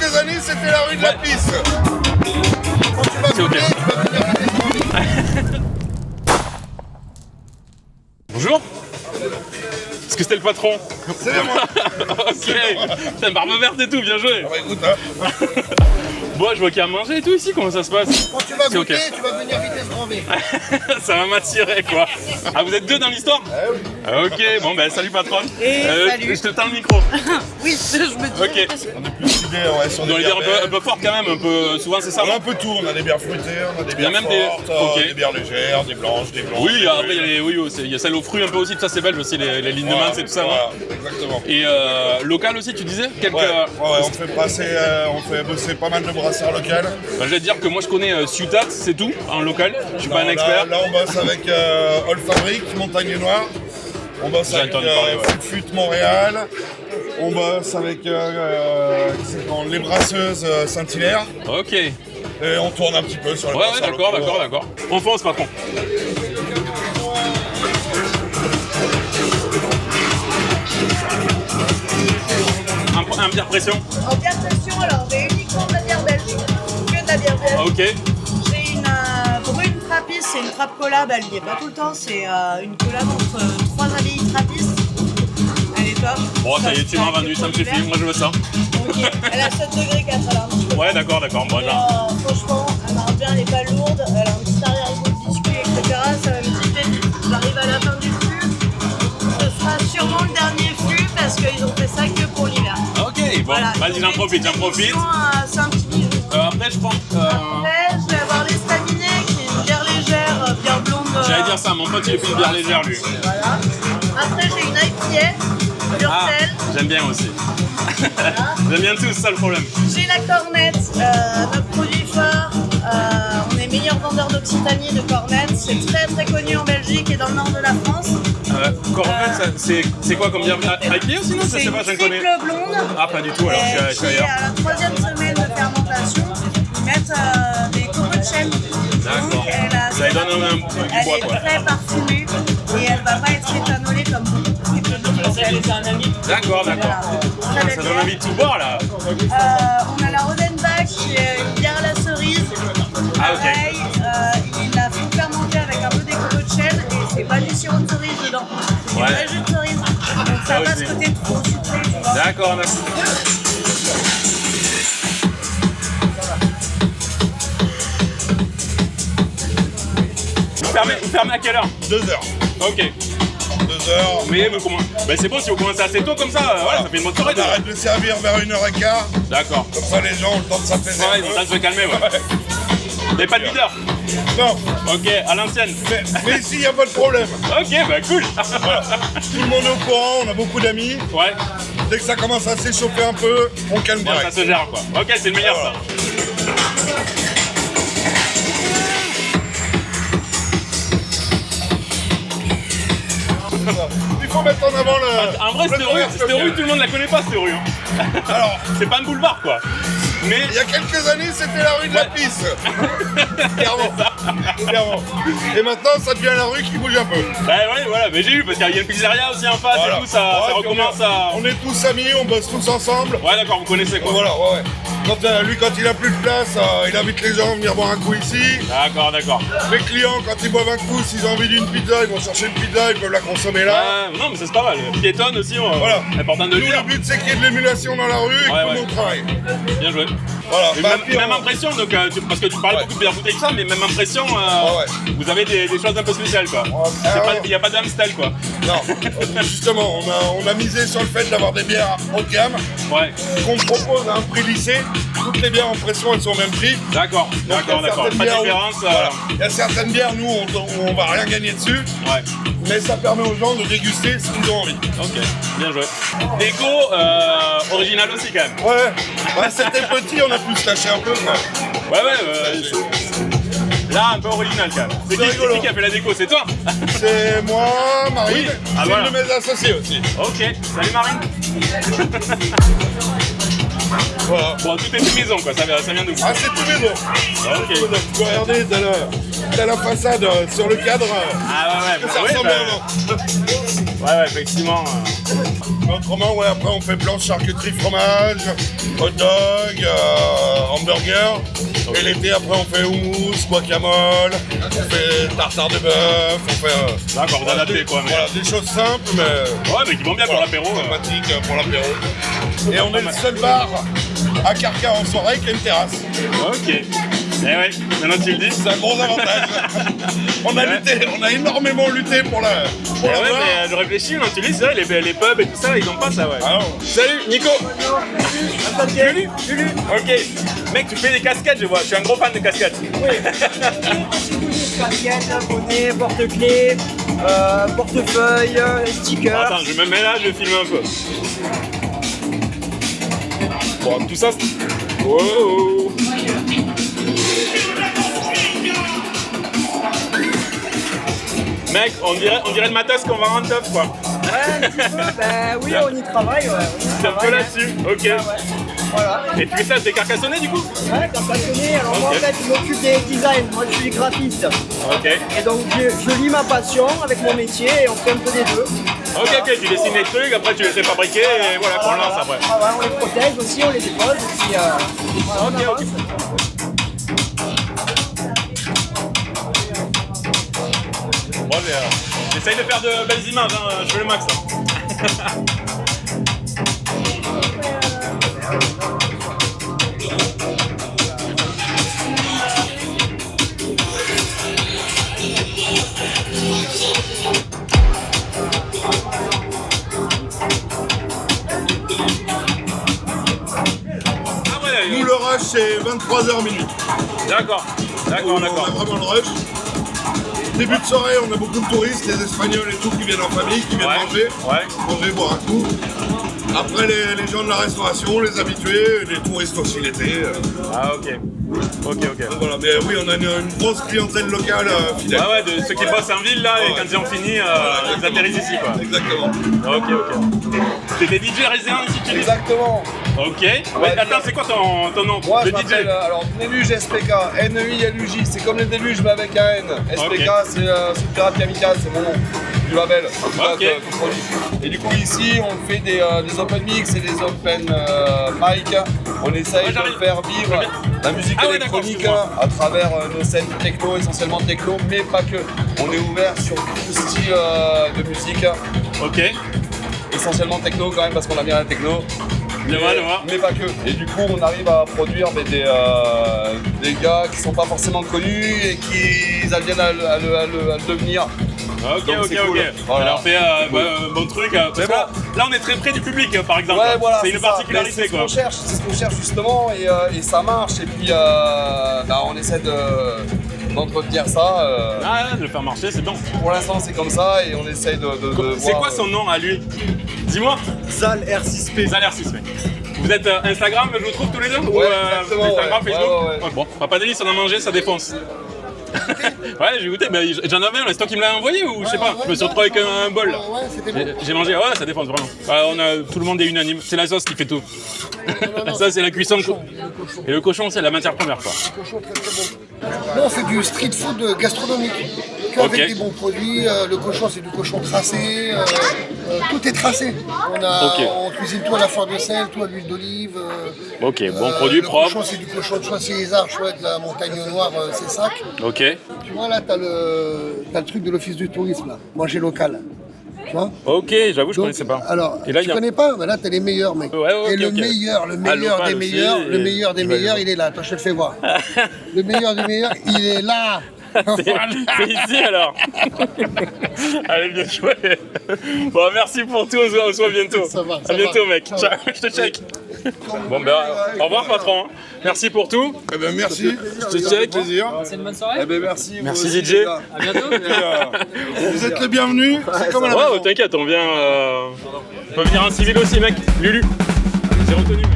quelques années, c'était la rue de la Pisse. Quand tu vas C'est ok. goûter, tu vas venir vite. Bonjour. Est-ce que c'était le patron? C'est bien moi. Ok. Putain, barbe verte et tout, bien joué. Ah bah écoute, hein, Bon, je vois qu'il y a à manger et tout ici, comment ça se passe? quand tu vas C'est goûter, ok. tu vas venir vitesse grand V. Ça va m'attirer quoi. Ah, vous êtes deux dans l'histoire? Ah oui. Ah, ok, bon ben salut patronne. Et salut. Je te tends le micro. Oui, je me dis. Ok. On est plus ciblé, ouais, sur On des doit le bières dire un belges. peu fort quand même, un peu souvent c'est ça. On a un peu tout, on a des bières fruitées, on a des Il y a bières même des- fortes, ok. des bières légères, des blanches, des blancs. Oui, après il y a les, oui, il y a celle aux fruits un peu aussi, tout ça c'est belge aussi, les lignes de Mans et tout ça. Voilà, Non exactement. et local aussi, tu disais quelques. Ouais, on fait passer, on fait bosser pas mal de brasseurs locales. Ben, je vais te dire que moi je connais Ciutat, c'est tout, en local. Je suis pas un expert. Là, on bosse avec Old Fabric, Montagne Noire. On bosse J'ai avec entendu parler, ouais. Fut Montréal. On bosse avec les brasseuses Saint-Hilaire. Ok. Et on tourne un petit peu sur les Ouais, brasseurs d'accord, locaux. d'accord. On fonce patron. Un bière pression. En bière pression, alors j'ai uniquement de la bière belge. Que de la bière belge. Ok. J'ai une brune Trappiste, c'est une trappe collab, elle n'y est pas tout le temps. C'est une collab entre 3 abbayes Trappistes. Elle est top. Bon, ça y est, tu m'as vendu, ça me suffit, moi je veux ça. Ok, elle a 7 degrés 4, elle a un petit peu. Ouais, d'accord, bon, Et, là. franchement, elle marche bien, elle n'est pas lourde, elle a un petit arrière-goût de biscuit, etc. Ça va une petite pépite. J'arrive à la fin du fût. Ce sera sûrement le dernier fût parce qu'ils ont fait ça que pour l'hiver. Ok, bon, Voilà, vas-y, ils j'en ont fait profite, une petite édition, c'est un petit bijou. Après, je prends. Après, je vais avoir l'estaminet qui est une bière légère, bière blonde. J'allais dire ça, mon pote il est fait une bière légère lui. Voilà. Après, j'ai une IPA, Ah, Durcell. j'aime bien aussi. J'aime bien tout, c'est ça le problème. J'ai la Cornette, notre produit phare. On est meilleur vendeur d'Occitanie de Cornette. C'est très très connu en Belgique et dans le nord de la France. Corvette, c'est quoi comme bière? IPA aussi, non? Je C'est sais une pas, je ne connais. triple blonde. Ah, pas du tout, alors je suis Qui est ailleurs. à la 3e semaine de fermentation. Ils mettent des copeaux de chêne. D'accord. Donc, elle a- Ça lui donne un petit Elle bois est quoi. très parfumée et elle va pas être éthanolée comme beaucoup de triple blondes. D'accord. Très belle Ça donne bière. envie de tout boire là. On a la Rodenbach qui est une bière à la cerise. Ah, ok. Pareil, il la fait fermenter avec un peu des copeaux de chêne et c'est pas du sirop de cerise dedans. C'est Ouais. du vrai jus de cerise. Donc ça Ah, n'a pas aussi. ce côté trop sucré, tu vois. D'accord. Vous fermez à quelle heure? 2 heures. Ok. 2 heures. Mais comment? Ben c'est bon si vous commencez assez tôt comme ça, voilà, ça fait une bonne soirée On déjà. arrête de servir vers 1h15. D'accord. Comme ça, les gens ont le temps de s'apaiser. Ouais, ils ont le temps de se calmer, ouais. Vous n'avez pas de leader? Non, Ok, à l'ancienne. mais ici, il n'y a pas de problème. Ok, bah cool. Tout le monde est au courant, on a beaucoup d'amis. Ouais, Dès que ça commence à s'échauffer un peu, on calme bon, ça direct. se gère quoi. Ok, c'est le meilleur ça. Il faut mettre en avant le. En vrai, le cette rue, tout le monde la connaît pas cette rue. Hein. Alors, C'est pas un boulevard quoi. Mais il y a quelques années, c'était la rue de la Pisse. Clairement. Clairement. Et maintenant, ça devient la rue qui bouge un peu. bah ouais, voilà, mais j'ai eu parce qu'il y a une pizzeria aussi en face Voilà. et tout, ça Ouais, puis recommence à. on est tous amis, on bosse tous ensemble. Ouais, d'accord, vous connaissez quoi. Voilà, ouais. Quand il a plus de place, il invite les gens à venir boire un coup ici. D'accord. Les clients, quand ils boivent un coup, s'ils ont envie d'une pizza, ils vont chercher une pizza, ils peuvent la consommer là. Non, mais c'est pas mal. Piétonne aussi, Voilà. important de le Nous, dire. le but, c'est qu'il y ait de l'émulation dans la rue et Ouais, que ouais. tout le monde travaille. Bien joué. Voilà. Et Bah, même, puis, même on- impression, donc, parce que tu parlais Ouais. beaucoup de bière bouteille, ça, mais même impression, ouais. vous avez des choses un peu spéciales quoi. ouais. Il n'y a pas d'Amstel quoi. Non, justement, on a misé sur le fait d'avoir des bières haut de gamme Ouais, qu'on propose à un prix lissé. Toutes les bières en pression, elles sont au même prix. d'accord. Donc, il y a Pas de certaines bières où- différence. voilà. Il y a certaines bières, nous, où on va rien gagner dessus, Ouais, mais ça permet aux gens de déguster ce qu'ils ont envie. ok, bien joué. Déco original aussi quand même. Ouais, bah, c'était petit, on a pu se lâcher un peu. Quoi. Là, un peu original quand même. C'est C'est rigolo. qui a fait la déco? C'est toi? C'est moi, Marine, Oui. Ah, c'est voilà. une de mes associés aussi. Ok, salut Marine. Voilà. Bon, tout est fait maison, quoi. Ça vient d'où? Ah, c'est tout maison. Ah, ok. Tu peux regarder, t'as la façade sur le cadre. Ah ouais, Ça ouais, ressemble bah, avant. ouais, effectivement. Autrement, ouais, après on fait blanche, charcuterie, fromage, hot dog, hamburger. Ok. Et l'été, après on fait houmous, guacamole, on fait tartare de bœuf, on fait... D'accord, vous adaptez, quoi. Mais... Voilà, des choses simples, mais... Ouais, mais qui vont bien pour l'apéro. Sympathiques pour l'apéro. Et on est le seul bar à Carcar en soirée qui a une terrasse. Ok. Eh ouais, maintenant tu le dis. C'est un gros avantage. On a énormément lutté pour la Eh ouais, voir. mais je réfléchis, non, tu dis, c'est vrai, les pubs et tout ça, ils ont pas ça, ouais. Ah non. Salut, Nico. Lulu. Ok. Mec, tu fais des casquettes, je vois. Je suis un gros fan de casquettes. Casquette, bonnet, porte-clés, portefeuille, stickers. Attends, je me mets là, je vais filmer un peu. Bon, tout ça, c'est... Wow. Mec, on dirait le matos qu'on va rendre top, quoi. Ouais, un petit peu. Ben oui, on y travaille. Ouais. C'est un peu là-dessus, ok. Ouais. Voilà. Et tu fais ça, t'es carcassonné du coup? Ouais, t'as passionné. Alors moi, en Ok. fait, je m'occupe des designs. Moi, je suis graphiste. Ok. Et donc, je lis ma passion avec mon métier et on fait un peu des deux. Ok, tu dessines des trucs, après tu les fais fabriquer et voilà, qu'on lance après. Ah ouais, on les protège aussi, on les dépose. Et puis, voilà, on avance. Bon, j'essaye de faire de belles images, hein, je fais le max. Hein. Ah ouais, Nous, le rush, c'est 23h minutes. d'accord, On a d'accord. vraiment le rush. Début de soirée, on a beaucoup de touristes, les Espagnols et tout, qui viennent en famille, qui viennent manger, boire un coup. Après, les gens de la restauration, les habitués, les touristes aussi l'été. Ah ok. Donc voilà, mais oui, on a une grosse clientèle locale fidèle. Ah ouais, de ceux qui bossent en ville là et Ouais. quand ils ont fini, ils atterrissent ici quoi. Exactement. Ok. T'étais DJ résident ici, tu dis? Exactement. Ok. Ouais, attends, c'est quoi ton nom Moi, de je DJ? m'appelle alors Néluge SPK, NEILUJ, c'est comme les déluges mais avec un N. SPK, c'est Super Happy Amical, c'est mon nom du label. Ok. que je produis. Et du coup, ici, on fait des open mix et des open mic. On essaye Ouais, de j'arrive. faire vivre la musique Ah ouais, d'accord, électronique excuse-moi. à travers nos scènes techno, essentiellement techno, mais pas que. On est ouvert sur tout style de musique, Ok. essentiellement techno quand même parce qu'on a bien la techno. Je vois. Mais pas que. Et du coup, on arrive à produire des gars qui sont pas forcément connus et qui viennent à le devenir. Ok. Donc, c'est cool. Voilà. Alors fait un bon truc. Parce Mais que là, on est très près du public par exemple. Ouais, voilà, c'est une ça. particularité Mais c'est quoi. C'est ce qu'on cherche justement et ça marche. Et puis on essaie d'entretenir ça. Ah, de le faire marcher, c'est bon. Pour l'instant, c'est comme ça et on essaye de C'est voir, quoi son nom à lui? Dis-moi. Zal R6P. Zaler6, mec. Vous êtes Instagram, je vous trouve tous les deux? Ou exactement, Instagram, ouais. Facebook? Ouais. Bon, Papa Délice, on a mangé, ça défonce. Ouais, j'ai goûté, mais j'en avais un, c'est toi qui me l'as envoyé ou je sais pas, je me suis retrouvé avec un bol là. Ouais, c'était bon. J'ai mangé, ouais, ça défonce vraiment. Tout le monde est unanime, c'est la sauce qui fait tout. La sauce, c'est la cuisson. Et le cochon, c'est la matière première quoi. Cochon très très bon. Nous on fait du street food gastronomique, qu'avec Ok. des bons produits. Le cochon c'est du cochon tracé, tout est tracé. Ok. On cuisine tout à la fleur de sel, tout à l'huile d'olive. Ok, bon produit, le propre. cochon c'est du cochon de choix César, choix de la montagne noire, c'est sac. Ok, Tu vois là t'as le truc de l'office du tourisme là, manger local. Tu vois. ok, j'avoue, je Donc, connaissais pas. Alors, Et là, tu il y a- connais pas, mais là t'as les meilleurs mec. Ouais, et ok, le ok. meilleur Ah, des local meilleurs, aussi, le meilleur des je vais meilleurs, aller il est là. Attends, je te le fais voir. Le meilleur des meilleurs, il est là. C'est ici alors. Allez, bien joué. Bon, merci pour tout, on se voit bientôt. Ça va, ça à bientôt, va. mec. Ciao. Ciao, je te check. Bon, ben, au revoir, patron. Merci pour tout. Eh ben merci. Je te check. Plaisir. C'est une bonne soirée. Eh ben merci. vous Merci, aussi, DJ. les gars. À bientôt. Vous êtes les bienvenus. C'est comme à la Ouais, maison. t'inquiète, on vient. On peut venir en civil aussi, mec. Lulu. J'ai retenu, mec.